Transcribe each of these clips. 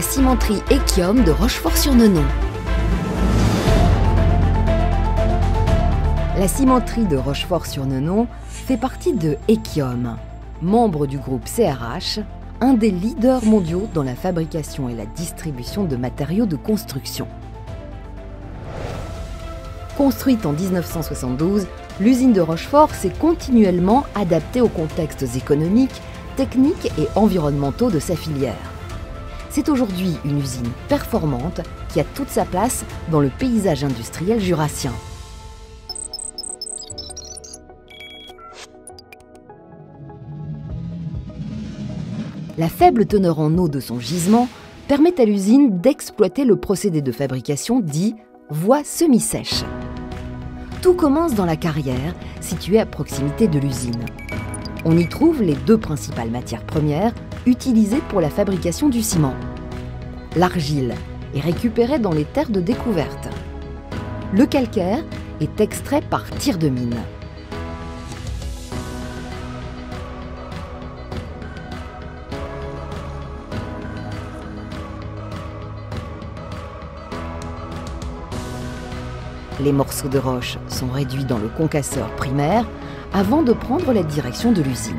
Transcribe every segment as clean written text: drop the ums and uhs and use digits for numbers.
la cimenterie Echiom de Rochefort-sur-Nonon. La cimenterie de Rochefort-sur-Nonon fait partie de Echiom, membre du groupe CRH, un des leaders mondiaux dans la fabrication et la distribution de matériaux de construction. Construite en 1972, l'usine de Rochefort s'est continuellement adaptée aux contextes économiques, techniques et environnementaux de sa filière. C'est aujourd'hui une usine performante qui a toute sa place dans le paysage industriel jurassien. La faible teneur en eau de son gisement permet à l'usine d'exploiter le procédé de fabrication dit voie semi-sèche. Tout commence dans la carrière, située à proximité de l'usine. On y trouve les deux principales matières premières utilisées pour la fabrication du ciment. L'argile est récupérée dans les terres de découverte. Le calcaire est extrait par tir de mine. Les morceaux de roche sont réduits dans le concasseur primaire avant de prendre la direction de l'usine.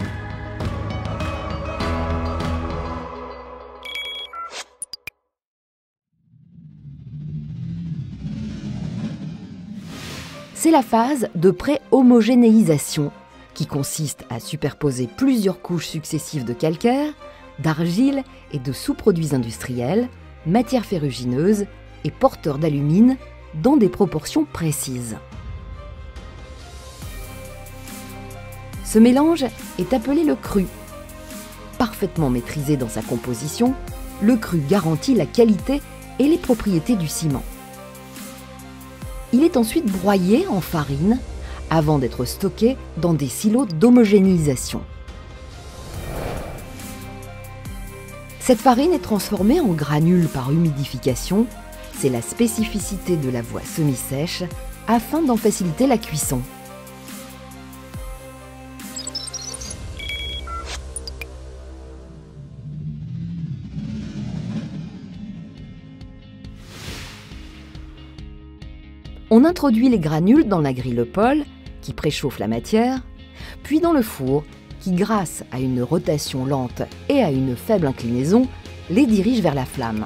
C'est la phase de pré-homogénéisation qui consiste à superposer plusieurs couches successives de calcaire, d'argile et de sous-produits industriels, matières ferrugineuses et porteurs d'alumine dans des proportions précises. Ce mélange est appelé le cru. Parfaitement maîtrisé dans sa composition, le cru garantit la qualité et les propriétés du ciment. Il est ensuite broyé en farine avant d'être stocké dans des silos d'homogénéisation. Cette farine est transformée en granules par humidification. C'est la spécificité de la voie semi-sèche afin d'en faciliter la cuisson. On introduit les granules dans la grille Paul, qui préchauffe la matière, puis dans le four, qui grâce à une rotation lente et à une faible inclinaison, les dirige vers la flamme.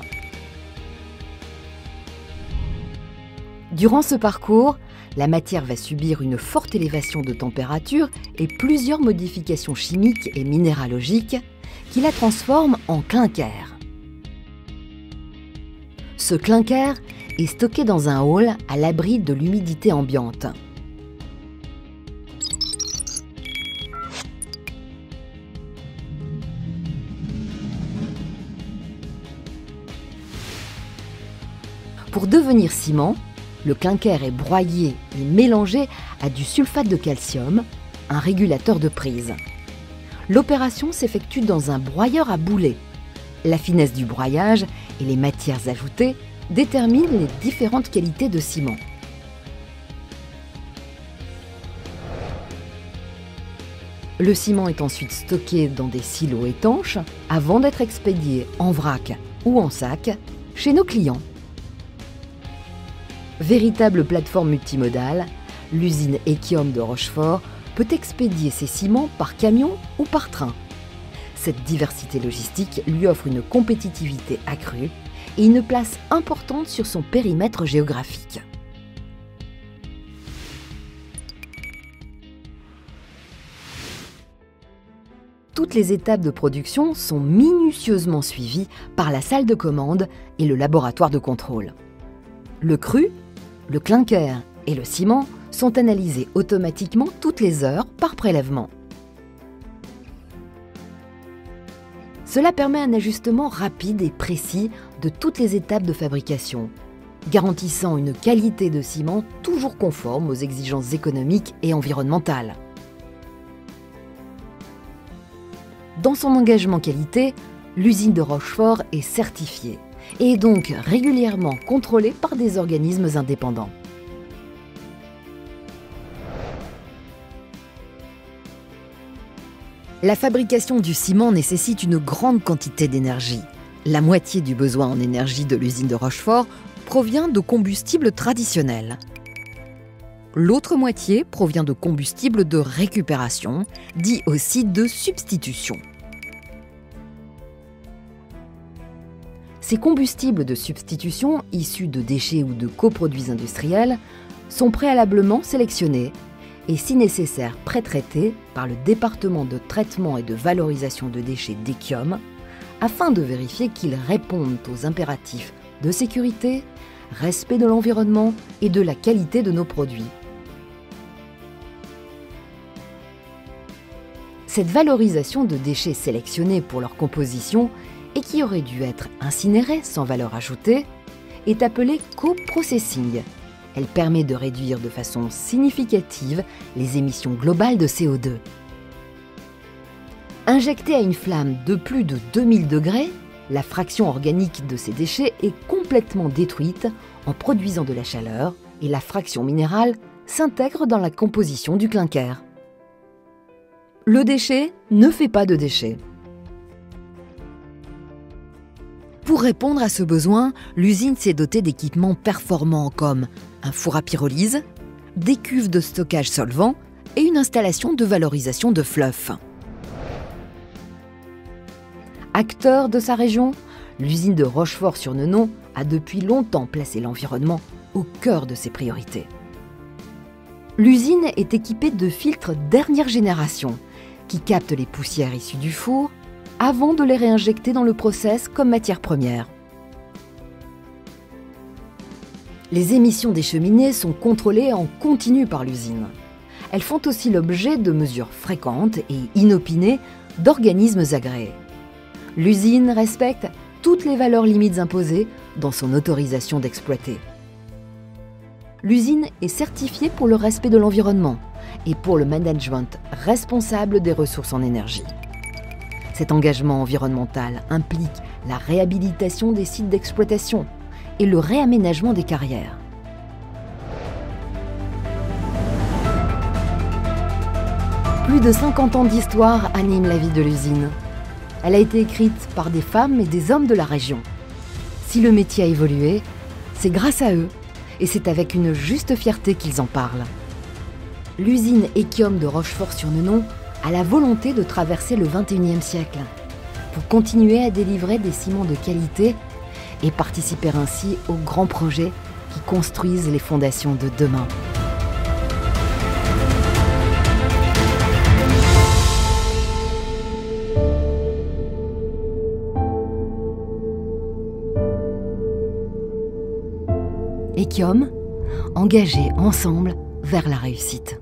Durant ce parcours, la matière va subir une forte élévation de température et plusieurs modifications chimiques et minéralogiques qui la transforment en clinker. Ce clinker est stocké dans un hall à l'abri de l'humidité ambiante. Pour devenir ciment, le clinker est broyé et mélangé à du sulfate de calcium, un régulateur de prise. L'opération s'effectue dans un broyeur à boulets. La finesse du broyage et les matières ajoutées déterminent les différentes qualités de ciment. Le ciment est ensuite stocké dans des silos étanches avant d'être expédié en vrac ou en sac chez nos clients. Véritable plateforme multimodale, l'usine Echiom de Rochefort peut expédier ses ciments par camion ou par train. Cette diversité logistique lui offre une compétitivité accrue et une place importante sur son périmètre géographique. Toutes les étapes de production sont minutieusement suivies par la salle de commande et le laboratoire de contrôle. Le cru, le clinker et le ciment sont analysés automatiquement toutes les heures par prélèvement. Cela permet un ajustement rapide et précis de toutes les étapes de fabrication, garantissant une qualité de ciment toujours conforme aux exigences économiques et environnementales. Dans son engagement qualité, l'usine de Rochefort est certifiée et est donc régulièrement contrôlée par des organismes indépendants. La fabrication du ciment nécessite une grande quantité d'énergie. La moitié du besoin en énergie de l'usine de Rochefort provient de combustibles traditionnels. L'autre moitié provient de combustibles de récupération, dit aussi de substitution. Ces combustibles de substitution, issus de déchets ou de coproduits industriels, sont préalablement sélectionnés et, si nécessaire, pré-traités par le département de traitement et de valorisation de déchets d'Echiom, afin de vérifier qu'ils répondent aux impératifs de sécurité, respect de l'environnement et de la qualité de nos produits. Cette valorisation de déchets sélectionnés pour leur composition et qui auraient dû être incinérés sans valeur ajoutée est appelée co-processing. Elle permet de réduire de façon significative les émissions globales de CO2. Injectée à une flamme de plus de 2000 degrés, la fraction organique de ces déchets est complètement détruite en produisant de la chaleur et la fraction minérale s'intègre dans la composition du clinker. Le déchet ne fait pas de déchets. Pour répondre à ce besoin, l'usine s'est dotée d'équipements performants comme un four à pyrolyse, des cuves de stockage solvant et une installation de valorisation de fluff. Acteur de sa région, l'usine de Rochefort-sur-Nenon a depuis longtemps placé l'environnement au cœur de ses priorités. L'usine est équipée de filtres dernière génération qui captent les poussières issues du four avant de les réinjecter dans le process comme matière première. Les émissions des cheminées sont contrôlées en continu par l'usine. Elles font aussi l'objet de mesures fréquentes et inopinées d'organismes agréés. L'usine respecte toutes les valeurs limites imposées dans son autorisation d'exploiter. L'usine est certifiée pour le respect de l'environnement et pour le management responsable des ressources en énergie. Cet engagement environnemental implique la réhabilitation des sites d'exploitation et le réaménagement des carrières. Plus de 50 ans d'histoire animent la vie de l'usine. Elle a été écrite par des femmes et des hommes de la région. Si le métier a évolué, c'est grâce à eux et c'est avec une juste fierté qu'ils en parlent. L'usine Echiom de Rochefort-sur-Nenon a la volonté de traverser le XXIe siècle pour continuer à délivrer des ciments de qualité et participer ainsi aux grands projets qui construisent les fondations de demain. Echiom, engagés ensemble vers la réussite.